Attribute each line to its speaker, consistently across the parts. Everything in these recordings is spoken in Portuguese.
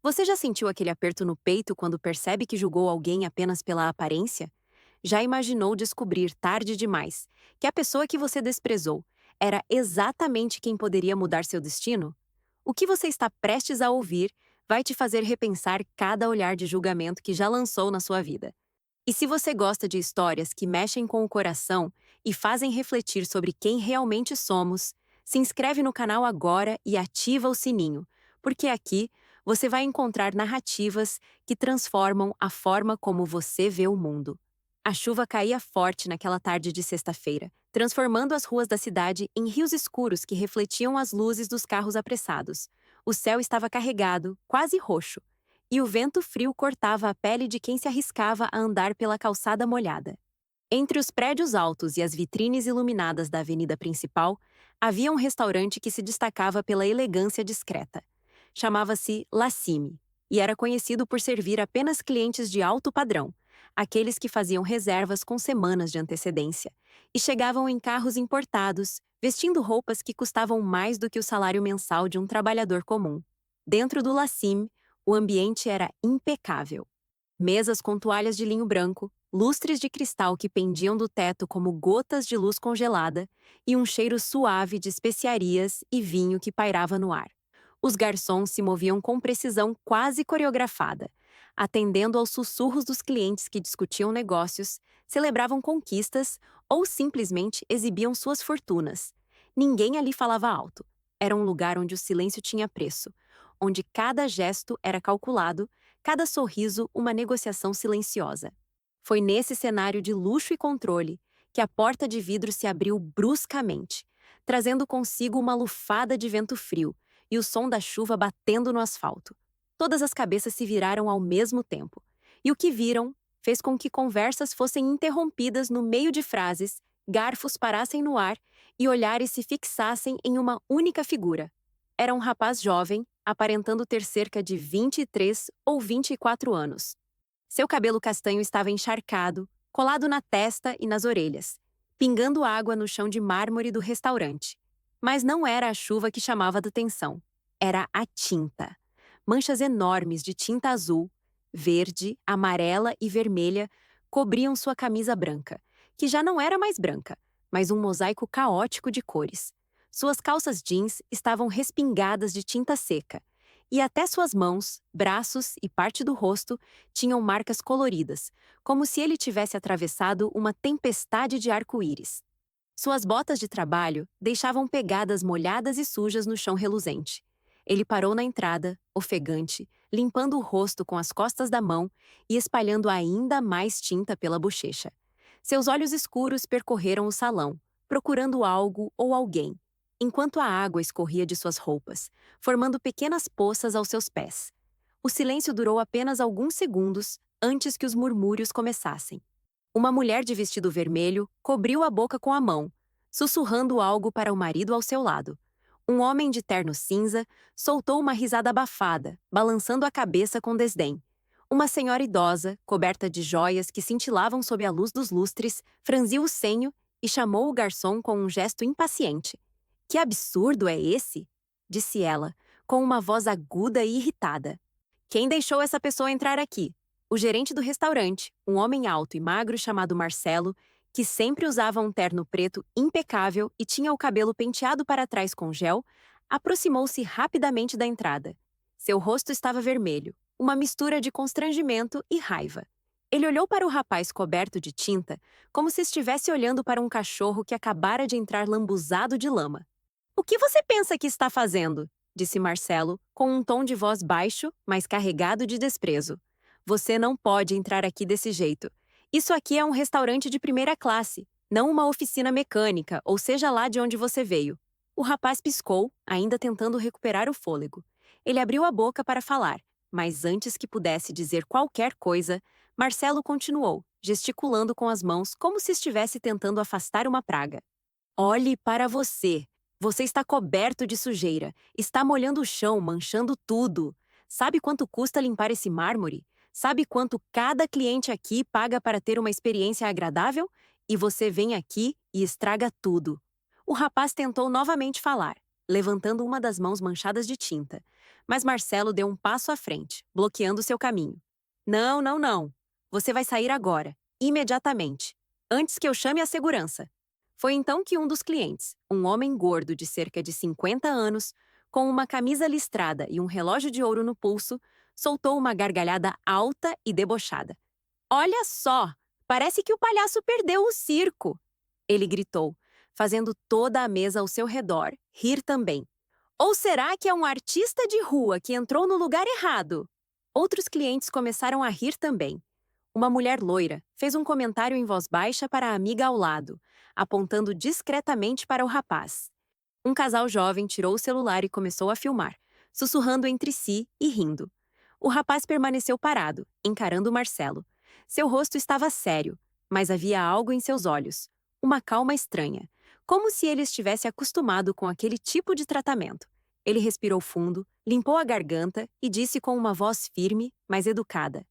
Speaker 1: Você já sentiu aquele aperto no peito quando percebe que julgou alguém apenas pela aparência? Já imaginou descobrir tarde demais que a pessoa que você desprezou era exatamente quem poderia mudar seu destino? O que você está prestes a ouvir vai te fazer repensar cada olhar de julgamento que já lançou na sua vida. E se você gosta de histórias que mexem com o coração e fazem refletir sobre quem realmente somos, se inscreve no canal agora e ativa o sininho, porque aqui você vai encontrar narrativas que transformam a forma como você vê o mundo. A chuva caía forte naquela tarde de sexta-feira, transformando as ruas da cidade em rios escuros que refletiam as luzes dos carros apressados. O céu estava carregado, quase roxo, e o vento frio cortava a pele de quem se arriscava a andar pela calçada molhada. Entre os prédios altos e as vitrines iluminadas da avenida principal, havia um restaurante que se destacava pela elegância discreta. Chamava-se La Cime e era conhecido por servir apenas clientes de alto padrão, aqueles que faziam reservas com semanas de antecedência, e chegavam em carros importados, vestindo roupas que custavam mais do que o salário mensal de um trabalhador comum. Dentro do La Cime, o ambiente era impecável. Mesas com toalhas de linho branco, lustres de cristal que pendiam do teto como gotas de luz congelada e um cheiro suave de especiarias e vinho que pairava no ar. Os garçons se moviam com precisão quase coreografada, atendendo aos sussurros dos clientes que discutiam negócios, celebravam conquistas ou simplesmente exibiam suas fortunas. Ninguém ali falava alto. Era um lugar onde o silêncio tinha preço, onde cada gesto era calculado, cada sorriso uma negociação silenciosa. Foi nesse cenário de luxo e controle que a porta de vidro se abriu bruscamente, trazendo consigo uma lufada de vento frio e o som da chuva batendo no asfalto. Todas as cabeças se viraram ao mesmo tempo, e o que viram fez com que conversas fossem interrompidas no meio de frases, garfos parassem no ar e olhares se fixassem em uma única figura. Era um rapaz jovem, aparentando ter cerca de 23 ou 24 anos. Seu cabelo castanho estava encharcado, colado na testa e nas orelhas, pingando água no chão de mármore do restaurante. Mas não era a chuva que chamava a atenção. Era a tinta. Manchas enormes de tinta azul, verde, amarela e vermelha cobriam sua camisa branca, que já não era mais branca, mas um mosaico caótico de cores. Suas calças jeans estavam respingadas de tinta seca, e até suas mãos, braços e parte do rosto tinham marcas coloridas, como se ele tivesse atravessado uma tempestade de arco-íris. Suas botas de trabalho deixavam pegadas molhadas e sujas no chão reluzente. Ele parou na entrada, ofegante, limpando o rosto com as costas da mão e espalhando ainda mais tinta pela bochecha. Seus olhos escuros percorreram o salão, procurando algo ou alguém, enquanto a água escorria de suas roupas, formando pequenas poças aos seus pés. O silêncio durou apenas alguns segundos antes que os murmúrios começassem. Uma mulher de vestido vermelho cobriu a boca com a mão, sussurrando algo para o marido ao seu lado. Um homem de terno cinza soltou uma risada abafada, balançando a cabeça com desdém. Uma senhora idosa, coberta de joias que cintilavam sob a luz dos lustres, franziu o senho e chamou o garçom com um gesto impaciente. "Que absurdo é esse?" disse ela, com uma voz aguda e irritada. "Quem deixou essa pessoa entrar aqui?" O gerente do restaurante, um homem alto e magro chamado Marcelo, que sempre usava um terno preto impecável e tinha o cabelo penteado para trás com gel, aproximou-se rapidamente da entrada. Seu rosto estava vermelho, uma mistura de constrangimento e raiva. Ele olhou para o rapaz coberto de tinta, como se estivesse olhando para um cachorro que acabara de entrar lambuzado de lama. "O que você pensa que está fazendo?" disse Marcelo, com um tom de voz baixo, mas carregado de desprezo. "Você não pode entrar aqui desse jeito. Isso aqui é um restaurante de primeira classe, não uma oficina mecânica, ou seja lá de onde você veio." O rapaz piscou, ainda tentando recuperar o fôlego. Ele abriu a boca para falar, mas antes que pudesse dizer qualquer coisa, Marcelo continuou, gesticulando com as mãos como se estivesse tentando afastar uma praga. "Olhe para você. Você está coberto de sujeira, está molhando o chão, manchando tudo. Sabe quanto custa limpar esse mármore? Sabe quanto cada cliente aqui paga para ter uma experiência agradável? E você vem aqui e estraga tudo." O rapaz tentou novamente falar, levantando uma das mãos manchadas de tinta, Mas Marcelo deu um passo à frente, bloqueando seu caminho. Não, não, não. Você vai sair agora, imediatamente, antes que eu chame a segurança. Foi então que um dos clientes, um homem gordo de cerca de 50 anos, com uma camisa listrada e um relógio de ouro no pulso, soltou uma gargalhada alta e debochada. Olha só! Parece que o palhaço perdeu o circo! Ele gritou, fazendo toda a mesa ao seu redor rir também. Ou será que é um artista de rua que entrou no lugar errado? Outros clientes começaram a rir também. Uma mulher loira fez um comentário em voz baixa para a amiga ao lado, apontando discretamente para o rapaz. Um casal jovem tirou o celular e começou a filmar, sussurrando entre si e rindo. O rapaz permaneceu parado, encarando Marcelo. Seu rosto estava sério, mas havia algo em seus olhos, uma calma estranha, como se ele estivesse acostumado com aquele tipo de tratamento. Ele respirou fundo, limpou a garganta e disse com uma voz firme, mas educada: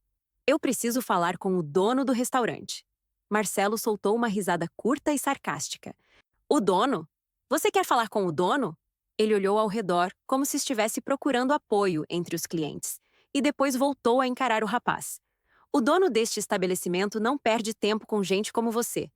Speaker 1: Eu preciso falar com o dono do restaurante. Marcelo soltou uma risada curta e sarcástica. O dono? Você quer falar com o dono? Ele olhou ao redor, como se estivesse procurando apoio entre os clientes, e depois voltou a encarar o rapaz. O dono deste estabelecimento não perde tempo com gente como você.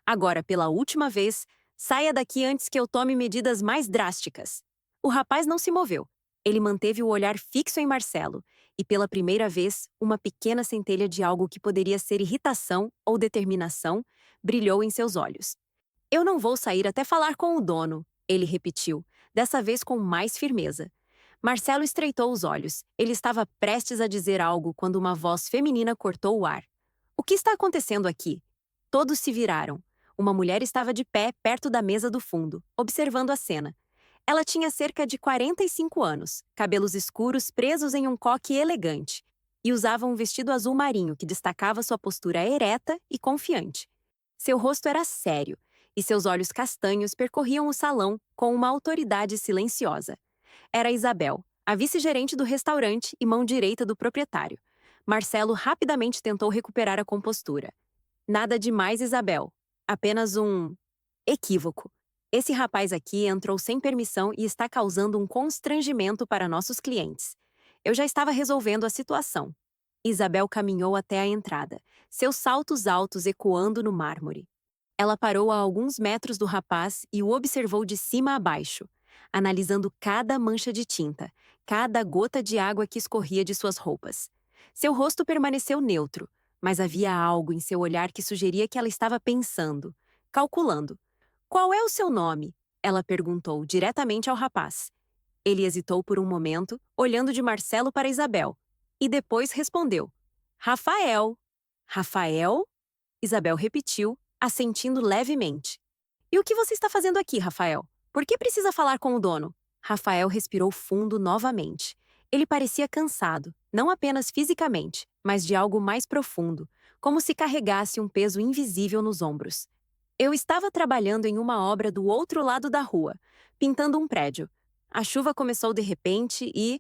Speaker 1: Agora, pela última vez, saia daqui antes que eu tome medidas mais drásticas. O rapaz não se moveu. Ele manteve o olhar fixo em Marcelo, e pela primeira vez, uma pequena centelha de algo que poderia ser irritação ou determinação brilhou em seus olhos. Eu não vou sair até falar com o dono, ele repetiu, dessa vez com mais firmeza. Marcelo estreitou os olhos. Ele estava prestes a dizer algo quando uma voz feminina cortou o ar. O que está acontecendo aqui? Todos se viraram. Uma mulher estava de pé perto da mesa do fundo, observando a cena. Ela tinha cerca de 45 anos, cabelos escuros presos em um coque elegante, e usava um vestido azul marinho que destacava sua postura ereta e confiante. Seu rosto era sério, e seus olhos castanhos percorriam o salão com uma autoridade silenciosa. Era Isabel, a vice-gerente do restaurante e mão direita do proprietário. Marcelo rapidamente tentou recuperar a compostura. Nada demais, Isabel. Apenas um equívoco. Esse rapaz aqui entrou sem permissão e está causando um constrangimento para nossos clientes. Eu já estava resolvendo a situação. Isabel caminhou até a entrada, seus saltos altos ecoando no mármore. Ela parou a alguns metros do rapaz e o observou de cima a baixo, analisando cada mancha de tinta, cada gota de água que escorria de suas roupas. Seu rosto permaneceu neutro, mas havia algo em seu olhar que sugeria que ela estava pensando, calculando. Qual é o seu nome? Ela perguntou diretamente ao rapaz. Ele hesitou por um momento, olhando de Marcelo para Isabel, e depois respondeu: Rafael. Rafael? Isabel repetiu, assentindo levemente. E o que você está fazendo aqui, Rafael? Por que precisa falar com o dono? Rafael respirou fundo novamente. Ele parecia cansado, não apenas fisicamente, mas de algo mais profundo, como se carregasse um peso invisível nos ombros. Eu estava trabalhando em uma obra do outro lado da rua, pintando um prédio. A chuva começou de repente e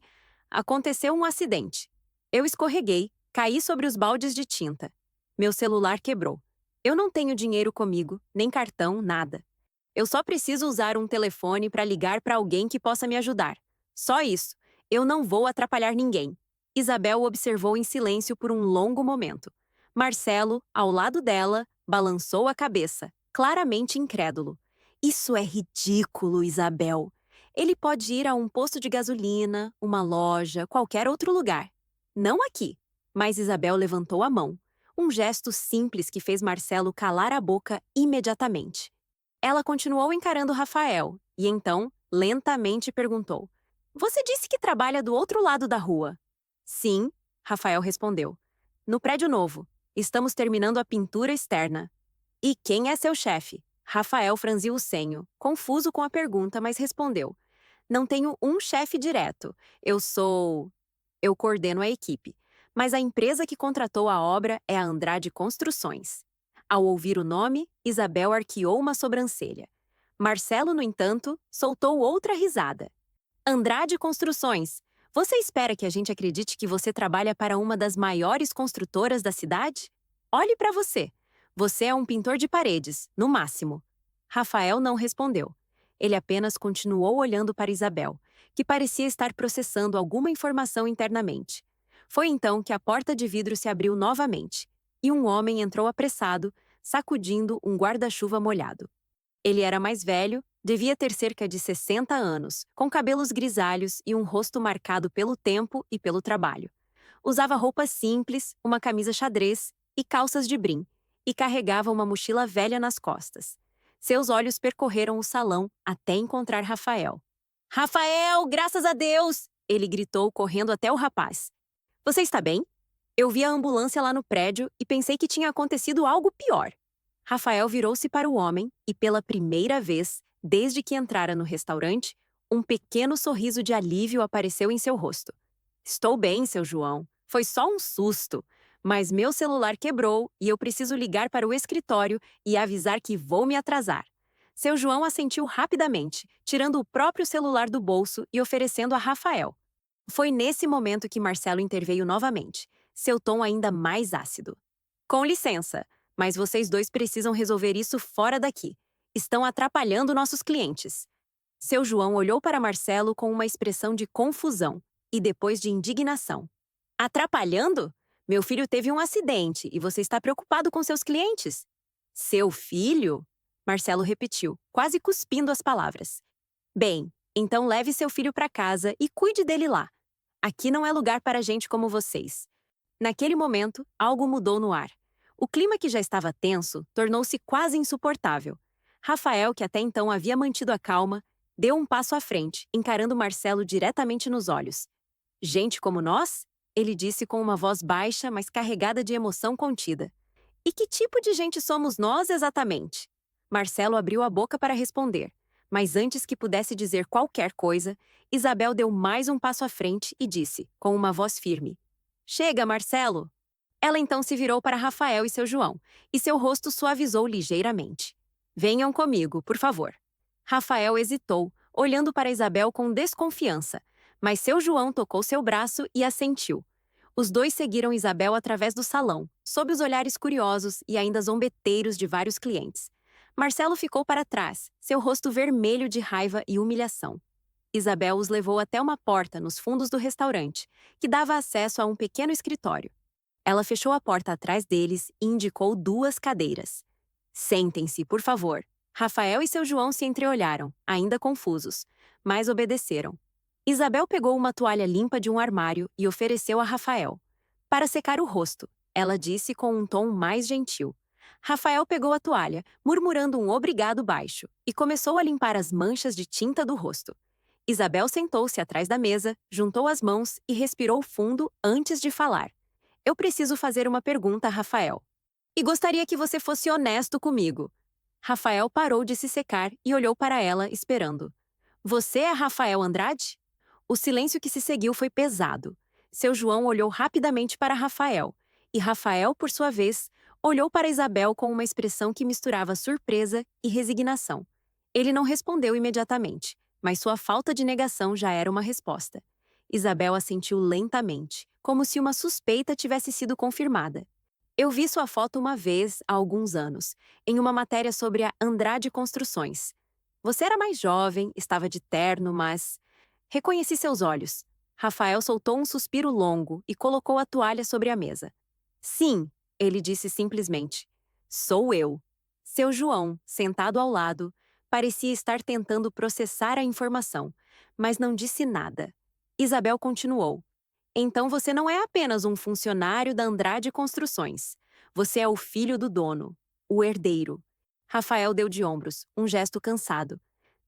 Speaker 1: aconteceu um acidente. Eu escorreguei, caí sobre os baldes de tinta. Meu celular quebrou. Eu não tenho dinheiro comigo, nem cartão, nada. Eu só preciso usar um telefone para ligar para alguém que possa me ajudar. Só isso. Eu não vou atrapalhar ninguém. Isabel o observou em silêncio por um longo momento. Marcelo, ao lado dela, balançou a cabeça, claramente incrédulo. Isso é ridículo, Isabel. Ele pode ir a um posto de gasolina, uma loja, qualquer outro lugar. Não aqui. Mas Isabel levantou a mão. Um gesto simples que fez Marcelo calar a boca imediatamente. Ela continuou encarando Rafael e então, lentamente perguntou: Você disse que trabalha do outro lado da rua? Sim, Rafael respondeu. No prédio novo. Estamos terminando a pintura externa. E quem é seu chefe? Rafael franziu o senho, confuso com a pergunta, mas respondeu: Não tenho um chefe direto. Eu coordeno a equipe. Mas a empresa que contratou a obra é a Andrade Construções. Ao ouvir o nome, Isabel arqueou uma sobrancelha. Marcelo, no entanto, soltou outra risada. Andrade Construções, você espera que a gente acredite que você trabalha para uma das maiores construtoras da cidade? Olhe para você. Você é um pintor de paredes, no máximo. Rafael não respondeu. Ele apenas continuou olhando para Isabel, que parecia estar processando alguma informação internamente. Foi então que a porta de vidro se abriu novamente, e um homem entrou apressado, sacudindo um guarda-chuva molhado. Ele era mais velho, devia ter cerca de 60 anos, com cabelos grisalhos e um rosto marcado pelo tempo e pelo trabalho. Usava roupas simples, uma camisa xadrez e calças de brim, e carregava uma mochila velha nas costas. Seus olhos percorreram o salão até encontrar Rafael. Rafael, graças a Deus! Ele gritou, correndo até o rapaz. Você está bem? Eu vi a ambulância lá no prédio e pensei que tinha acontecido algo pior. Rafael virou-se para o homem e, pela primeira vez, desde que entrara no restaurante, um pequeno sorriso de alívio apareceu em seu rosto. Estou bem, seu João. Foi só um susto. Mas meu celular quebrou e eu preciso ligar para o escritório e avisar que vou me atrasar. Seu João assentiu rapidamente, tirando o próprio celular do bolso e oferecendo a Rafael. Foi nesse momento que Marcelo interveio novamente, seu tom ainda mais ácido. Com licença, mas vocês dois precisam resolver isso fora daqui. Estão atrapalhando nossos clientes. Seu João olhou para Marcelo com uma expressão de confusão e depois de indignação. Atrapalhando? Meu filho teve um acidente e você está preocupado com seus clientes. Seu filho? Marcelo repetiu, quase cuspindo as palavras. Bem, então leve seu filho para casa e cuide dele lá. Aqui não é lugar para gente como vocês. Naquele momento, algo mudou no ar. O clima que já estava tenso tornou-se quase insuportável. Rafael, que até então havia mantido a calma, deu um passo à frente, encarando Marcelo diretamente nos olhos. Gente como nós? Ele disse com uma voz baixa, mas carregada de emoção contida. E que tipo de gente somos nós exatamente? Marcelo abriu a boca para responder, mas antes que pudesse dizer qualquer coisa, Isabel deu mais um passo à frente e disse, com uma voz firme: Chega, Marcelo! Ela então se virou para Rafael e seu João, e seu rosto suavizou ligeiramente. Venham comigo, por favor. Rafael hesitou, olhando para Isabel com desconfiança, mas seu João tocou seu braço e assentiu. Os dois seguiram Isabel através do salão, sob os olhares curiosos e ainda zombeteiros de vários clientes. Marcelo ficou para trás, seu rosto vermelho de raiva e humilhação. Isabel os levou até uma porta nos fundos do restaurante, que dava acesso a um pequeno escritório. Ela fechou a porta atrás deles e indicou 2 cadeiras. Sentem-se, por favor. Rafael e seu João se entreolharam, ainda confusos, mas obedeceram. Isabel pegou uma toalha limpa de um armário e ofereceu a Rafael. Para secar o rosto, ela disse com um tom mais gentil. Rafael pegou a toalha, murmurando um obrigado baixo, e começou a limpar as manchas de tinta do rosto. Isabel sentou-se atrás da mesa, juntou as mãos e respirou fundo antes de falar. Eu preciso fazer uma pergunta a Rafael. E gostaria que você fosse honesto comigo. Rafael parou de se secar e olhou para ela, esperando. Você é Rafael Andrade? O silêncio que se seguiu foi pesado. Seu João olhou rapidamente para Rafael, e Rafael, por sua vez, olhou para Isabel com uma expressão que misturava surpresa e resignação. Ele não respondeu imediatamente, mas sua falta de negação já era uma resposta. Isabel assentiu lentamente, como se uma suspeita tivesse sido confirmada. Eu vi sua foto uma vez, há alguns anos, em uma matéria sobre a Andrade Construções. Você era mais jovem, estava de terno, mas... Reconheci seus olhos. Rafael soltou um suspiro longo e colocou a toalha sobre a mesa. Sim, ele disse simplesmente. Sou eu. Seu João, sentado ao lado, parecia estar tentando processar a informação, mas não disse nada. Isabel continuou. Então você não é apenas um funcionário da Andrade Construções. Você é o filho do dono, o herdeiro. Rafael deu de ombros, um gesto cansado.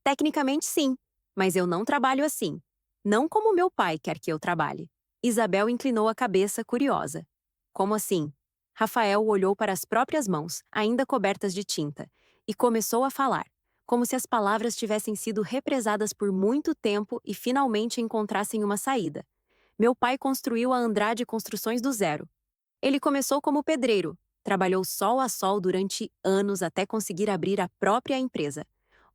Speaker 1: Tecnicamente sim, mas eu não trabalho assim. Não como meu pai quer que eu trabalhe. Isabel inclinou a cabeça, curiosa. Como assim? Rafael olhou para as próprias mãos, ainda cobertas de tinta, e começou a falar, como se as palavras tivessem sido represadas por muito tempo e finalmente encontrassem uma saída. Meu pai construiu a Andrade Construções do zero. Ele começou como pedreiro, trabalhou sol a sol durante anos até conseguir abrir a própria empresa.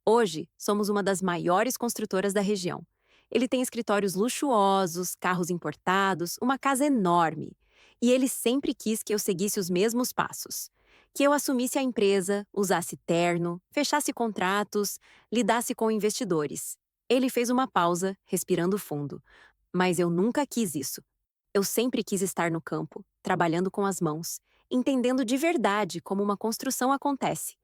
Speaker 1: Hoje, somos uma das maiores construtoras da região. Ele tem escritórios luxuosos, carros importados, uma casa enorme. E ele sempre quis que eu seguisse os mesmos passos. Que eu assumisse a empresa, usasse terno, fechasse contratos, lidasse com investidores. Ele fez uma pausa, respirando fundo. Mas eu nunca quis isso. Eu sempre quis estar no campo, trabalhando com as mãos, entendendo de verdade como uma construção acontece.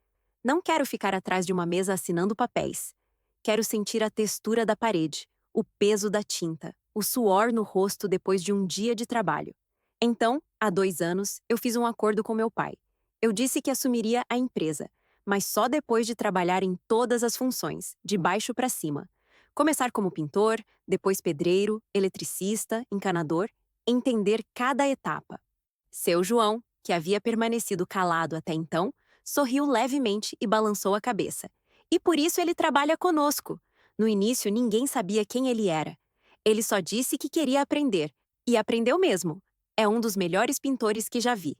Speaker 1: Não quero ficar atrás de uma mesa assinando papéis. Quero sentir a textura da parede, o peso da tinta, o suor no rosto depois de um dia de trabalho. Então, há 2 anos, eu fiz um acordo com meu pai. Eu disse que assumiria a empresa, mas só depois de trabalhar em todas as funções, de baixo para cima. Começar como pintor, depois pedreiro, eletricista, encanador, entender cada etapa. Seu João, que havia permanecido calado até então, sorriu levemente e balançou a cabeça. E por isso ele trabalha conosco. No início, ninguém sabia quem ele era. Ele só disse que queria aprender, e aprendeu mesmo. É um dos melhores pintores que já vi.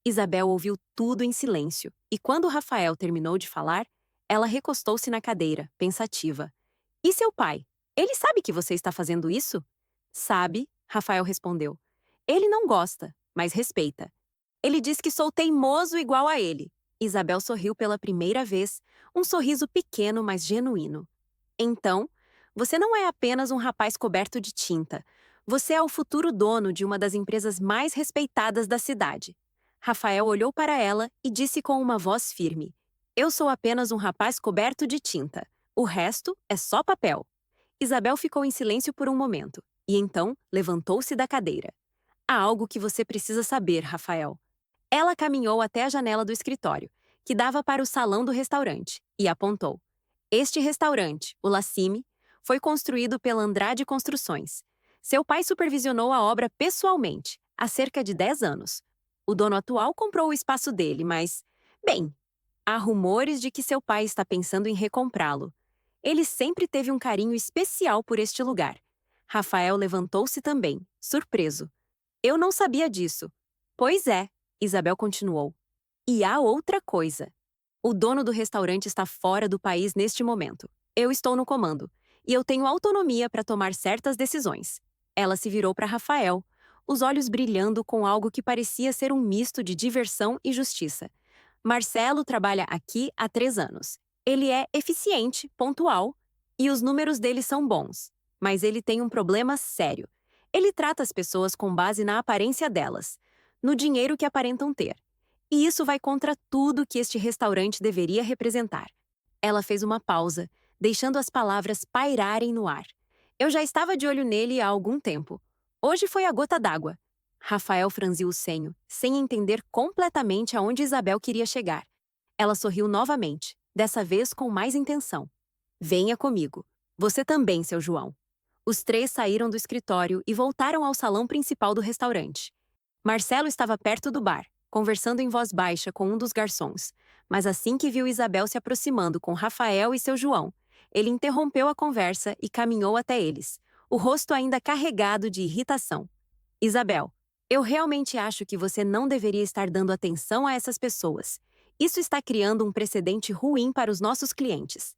Speaker 1: Isabel ouviu tudo em silêncio, e quando Rafael terminou de falar, ela recostou-se na cadeira, pensativa. E seu pai? Ele sabe que você está fazendo isso? Sabe, Rafael respondeu. Ele não gosta, mas respeita. Ele diz que sou teimoso igual a ele. Isabel sorriu pela primeira vez, um sorriso pequeno, mas genuíno. Então, você não é apenas um rapaz coberto de tinta. Você é o futuro dono de uma das empresas mais respeitadas da cidade. Rafael olhou para ela e disse com uma voz firme: Eu sou apenas um rapaz coberto de tinta. O resto é só papel. Isabel ficou em silêncio por um momento, e então levantou-se da cadeira. Há algo que você precisa saber, Rafael. Ela caminhou até a janela do escritório, que dava para o salão do restaurante, e apontou. Este restaurante, o La Cime, foi construído pela Andrade Construções. Seu pai supervisionou a obra pessoalmente, há cerca de 10 anos. O dono atual comprou o espaço dele, mas... Bem, há rumores de que seu pai está pensando em recomprá-lo. Ele sempre teve um carinho especial por este lugar. Rafael levantou-se também, surpreso. Eu não sabia disso. Pois é, Isabel continuou. E há outra coisa. O dono do restaurante está fora do país neste momento. Eu estou no comando. E eu tenho autonomia para tomar certas decisões. Ela se virou para Rafael, os olhos brilhando com algo que parecia ser um misto de diversão e justiça. Marcelo trabalha aqui há 3 anos. Ele é eficiente, pontual, e os números dele são bons. Mas ele tem um problema sério. Ele trata as pessoas com base na aparência delas, no dinheiro que aparentam ter. E isso vai contra tudo que este restaurante deveria representar. Ela fez uma pausa, deixando as palavras pairarem no ar. Eu já estava de olho nele há algum tempo. Hoje foi a gota d'água. Rafael franziu o senho, sem entender completamente aonde Isabel queria chegar. Ela sorriu novamente, dessa vez com mais intenção. Venha comigo. Você também, seu João. Os 3 saíram do escritório e voltaram ao salão principal do restaurante. Marcelo estava perto do bar, conversando em voz baixa com um dos garçons, mas assim que viu Isabel se aproximando com Rafael e seu João, ele interrompeu a conversa e caminhou até eles, o rosto ainda carregado de irritação. Isabel, eu realmente acho que você não deveria estar dando atenção a essas pessoas. Isso está criando um precedente ruim para os nossos clientes.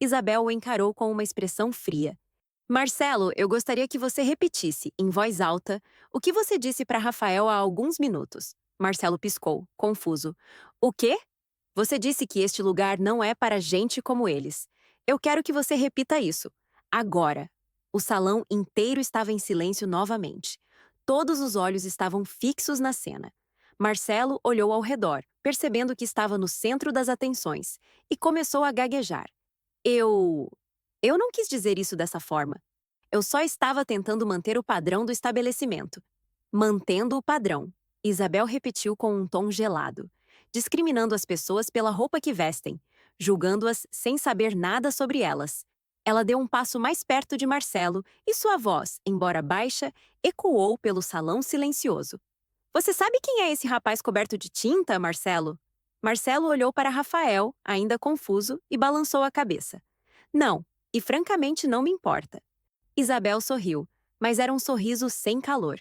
Speaker 1: Isabel o encarou com uma expressão fria. Marcelo, eu gostaria que você repetisse, em voz alta, o que você disse para Rafael há alguns minutos. Marcelo piscou, confuso. O quê? Você disse que este lugar não é para gente como eles. Eu quero que você repita isso. Agora. O salão inteiro estava em silêncio novamente. Todos os olhos estavam fixos na cena. Marcelo olhou ao redor, percebendo que estava no centro das atenções, e começou a gaguejar. Eu não quis dizer isso dessa forma. Eu só estava tentando manter o padrão do estabelecimento. Mantendo o padrão. Isabel repetiu com um tom gelado, discriminando as pessoas pela roupa que vestem, julgando-as sem saber nada sobre elas. Ela deu um passo mais perto de Marcelo e sua voz, embora baixa, ecoou pelo salão silencioso. Você sabe quem é esse rapaz coberto de tinta, Marcelo? Marcelo olhou para Rafael, ainda confuso, e balançou a cabeça. Não, e francamente não me importa. Isabel sorriu, mas era um sorriso sem calor.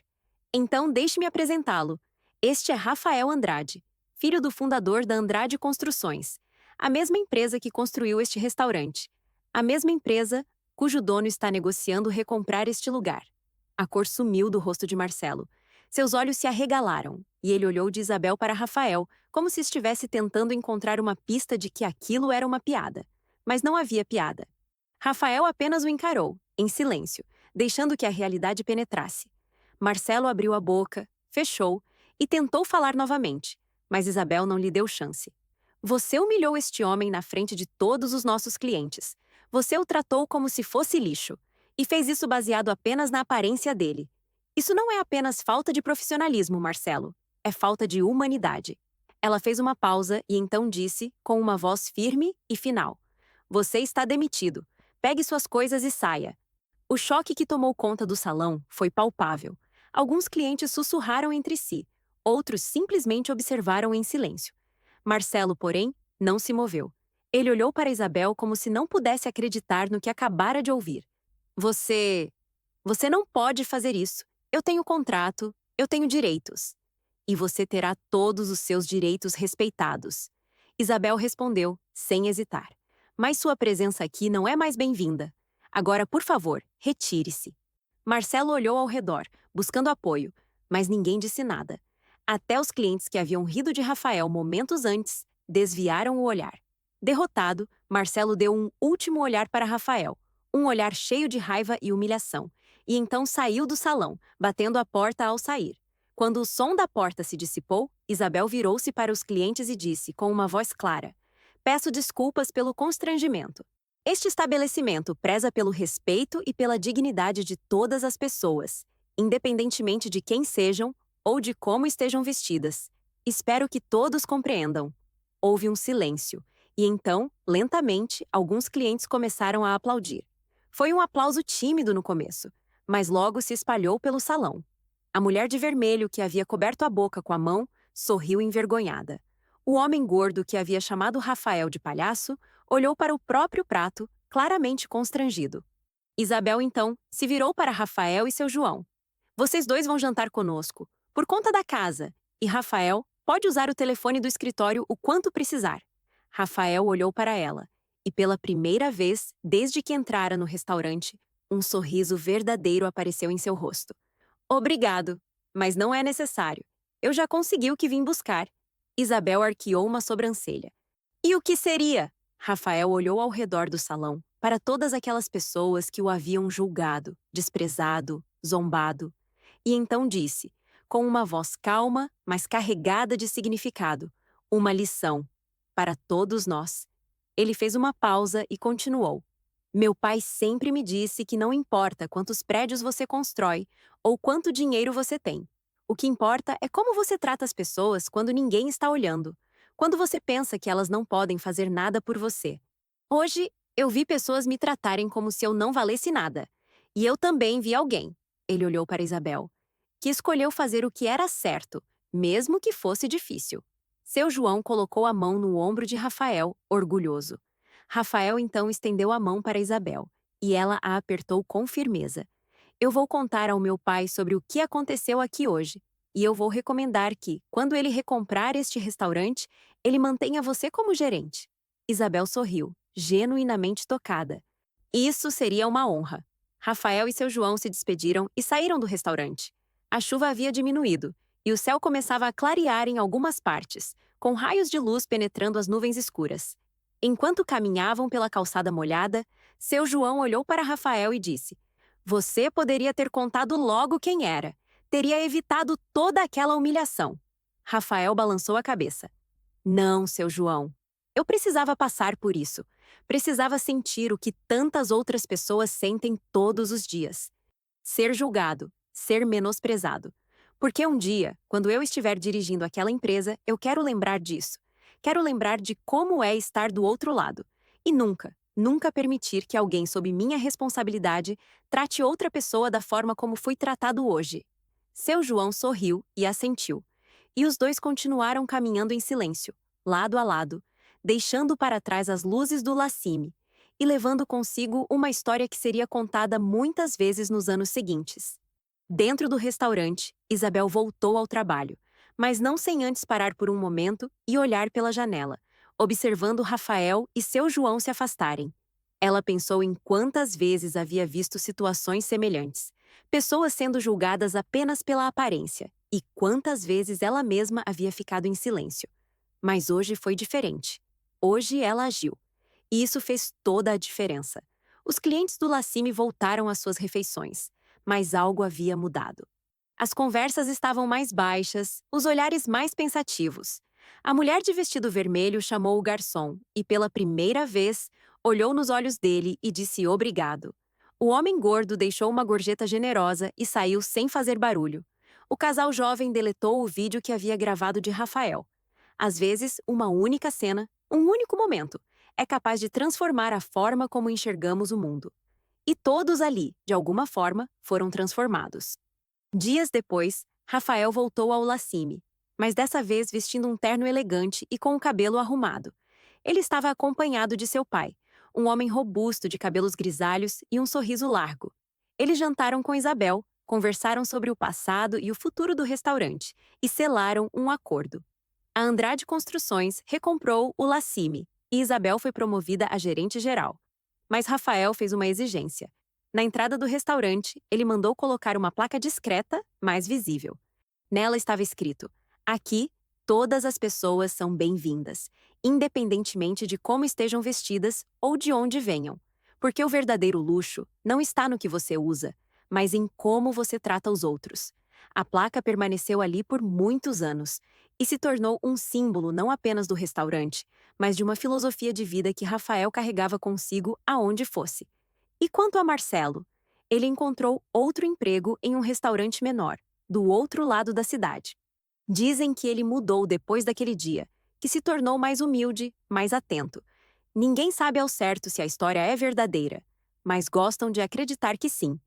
Speaker 1: Então deixe-me apresentá-lo. Este é Rafael Andrade, filho do fundador da Andrade Construções, a mesma empresa que construiu este restaurante. A mesma empresa cujo dono está negociando recomprar este lugar. A cor sumiu do rosto de Marcelo. Seus olhos se arregalaram, e ele olhou de Isabel para Rafael, como se estivesse tentando encontrar uma pista de que aquilo era uma piada. Mas não havia piada. Rafael apenas o encarou, em silêncio, deixando que a realidade penetrasse. Marcelo abriu a boca, fechou e tentou falar novamente, mas Isabel não lhe deu chance. Você humilhou este homem na frente de todos os nossos clientes. Você o tratou como se fosse lixo. E fez isso baseado apenas na aparência dele. Isso não é apenas falta de profissionalismo, Marcelo. É falta de humanidade. Ela fez uma pausa e então disse, com uma voz firme e final: Você está demitido. Pegue suas coisas e saia. O choque que tomou conta do salão foi palpável. Alguns clientes sussurraram entre si, outros simplesmente observaram em silêncio. Marcelo, porém, não se moveu. Ele olhou para Isabel como se não pudesse acreditar no que acabara de ouvir. Você. Você não pode fazer isso. Eu tenho contrato, eu tenho direitos. E você terá todos os seus direitos respeitados. Isabel respondeu, sem hesitar. Mas sua presença aqui não é mais bem-vinda. Agora, por favor, retire-se. Marcelo olhou ao redor, buscando apoio, mas ninguém disse nada. Até os clientes que haviam rido de Rafael momentos antes desviaram o olhar. Derrotado, Marcelo deu um último olhar para Rafael, um olhar cheio de raiva e humilhação, e então saiu do salão, batendo a porta ao sair. Quando o som da porta se dissipou, Isabel virou-se para os clientes e disse, com uma voz clara: Peço desculpas pelo constrangimento. Este estabelecimento preza pelo respeito e pela dignidade de todas as pessoas, independentemente de quem sejam ou de como estejam vestidas. Espero que todos compreendam. Houve um silêncio, e então, lentamente, alguns clientes começaram a aplaudir. Foi um aplauso tímido no começo, mas logo se espalhou pelo salão. A mulher de vermelho, que havia coberto a boca com a mão, sorriu envergonhada. O homem gordo, que havia chamado Rafael de palhaço, olhou para o próprio prato, claramente constrangido. Isabel, então, se virou para Rafael e seu João. Vocês dois vão jantar conosco, por conta da casa, e Rafael pode usar o telefone do escritório o quanto precisar. Rafael olhou para ela, e pela primeira vez, desde que entrara no restaurante, um sorriso verdadeiro apareceu em seu rosto. Obrigado, mas não é necessário. Eu já consegui o que vim buscar. Isabel arqueou uma sobrancelha. E o que seria? Rafael olhou ao redor do salão, para todas aquelas pessoas que o haviam julgado, desprezado, zombado. E então disse, com uma voz calma, mas carregada de significado, uma lição para todos nós. Ele fez uma pausa e continuou. Meu pai sempre me disse que não importa quantos prédios você constrói ou quanto dinheiro você tem. O que importa é como você trata as pessoas quando ninguém está olhando, quando você pensa que elas não podem fazer nada por você. Hoje, eu vi pessoas me tratarem como se eu não valesse nada. E eu também vi alguém, ele olhou para Isabel, que escolheu fazer o que era certo, mesmo que fosse difícil. Seu João colocou a mão no ombro de Rafael, orgulhoso. Rafael então estendeu a mão para Isabel, e ela a apertou com firmeza. Eu vou contar ao meu pai sobre o que aconteceu aqui hoje, e eu vou recomendar que, quando ele recomprar este restaurante, ele mantenha você como gerente. Isabel sorriu, genuinamente tocada. Isso seria uma honra. Rafael e seu João se despediram e saíram do restaurante. A chuva havia diminuído, e o céu começava a clarear em algumas partes, com raios de luz penetrando as nuvens escuras. Enquanto caminhavam pela calçada molhada, seu João olhou para Rafael e disse: Você poderia ter contado logo quem era. Teria evitado toda aquela humilhação. Rafael balançou a cabeça. Não, seu João. Eu precisava passar por isso. Precisava sentir o que tantas outras pessoas sentem todos os dias. Ser julgado, ser menosprezado. Porque um dia, quando eu estiver dirigindo aquela empresa, eu quero lembrar disso. Quero lembrar de como é estar do outro lado. E nunca, nunca permitir que alguém sob minha responsabilidade trate outra pessoa da forma como fui tratado hoje. Seu João sorriu e assentiu. E os dois continuaram caminhando em silêncio, lado a lado, deixando para trás as luzes do Lacime e levando consigo uma história que seria contada muitas vezes nos anos seguintes. Dentro do restaurante, Isabel voltou ao trabalho, mas não sem antes parar por um momento e olhar pela janela, observando Rafael e seu João se afastarem. Ela pensou em quantas vezes havia visto situações semelhantes, pessoas sendo julgadas apenas pela aparência, E quantas vezes ela mesma havia ficado em silêncio. Mas hoje foi diferente. Hoje ela agiu. E isso fez toda a diferença. Os clientes do Lacime voltaram às suas refeições, mas algo havia mudado. As conversas estavam mais baixas, os olhares mais pensativos. A mulher de vestido vermelho chamou o garçom e, pela primeira vez, olhou nos olhos dele e disse obrigado. O homem gordo deixou uma gorjeta generosa e saiu sem fazer barulho. O casal jovem deletou o vídeo que havia gravado de Rafael. Às vezes, uma única cena, um único momento, é capaz de transformar a forma como enxergamos o mundo. E todos ali, de alguma forma, foram transformados. Dias depois, Rafael voltou ao Lacime, mas dessa vez vestindo um terno elegante e com o cabelo arrumado. Ele estava acompanhado de seu pai, um homem robusto de cabelos grisalhos e um sorriso largo. Eles jantaram com Isabel, conversaram sobre o passado e o futuro do restaurante e selaram um acordo. A Andrade Construções recomprou o Lacime e Isabel foi promovida a gerente geral. Mas Rafael fez uma exigência. Na entrada do restaurante, ele mandou colocar uma placa discreta, mais visível. Nela estava escrito: aqui, todas as pessoas são bem-vindas, independentemente de como estejam vestidas ou de onde venham. Porque o verdadeiro luxo não está no que você usa, mas em como você trata os outros. A placa permaneceu ali por muitos anos e se tornou um símbolo não apenas do restaurante, mas de uma filosofia de vida que Rafael carregava consigo aonde fosse. E quanto a Marcelo? Ele encontrou outro emprego em um restaurante menor, do outro lado da cidade. Dizem que ele mudou depois daquele dia, que se tornou mais humilde, mais atento. Ninguém sabe ao certo se a história é verdadeira, mas gostam de acreditar que sim,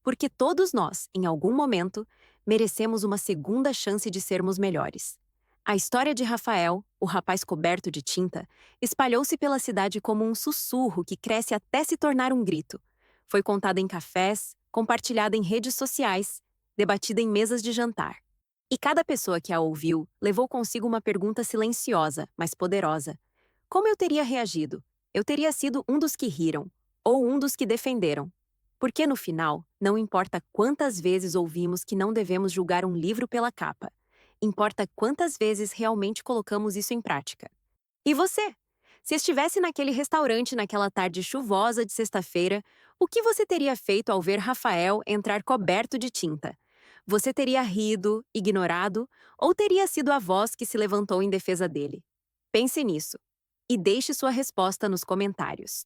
Speaker 1: porque todos nós, em algum momento, merecemos uma segunda chance de sermos melhores. A história de Rafael, o rapaz coberto de tinta, espalhou-se pela cidade como um sussurro que cresce até se tornar um grito. Foi contada em cafés, compartilhada em redes sociais, debatida em mesas de jantar. E cada pessoa que a ouviu levou consigo uma pergunta silenciosa, mas poderosa. Como eu teria reagido? Eu teria sido um dos que riram, ou um dos que defenderam. Porque no final, não importa quantas vezes ouvimos que não devemos julgar um livro pela capa. Importa quantas vezes realmente colocamos isso em prática. E você? Se estivesse naquele restaurante naquela tarde chuvosa de sexta-feira, o que você teria feito ao ver Rafael entrar coberto de tinta? Você teria rido, ignorado, ou teria sido a voz que se levantou em defesa dele? Pense nisso. E deixe sua resposta nos comentários.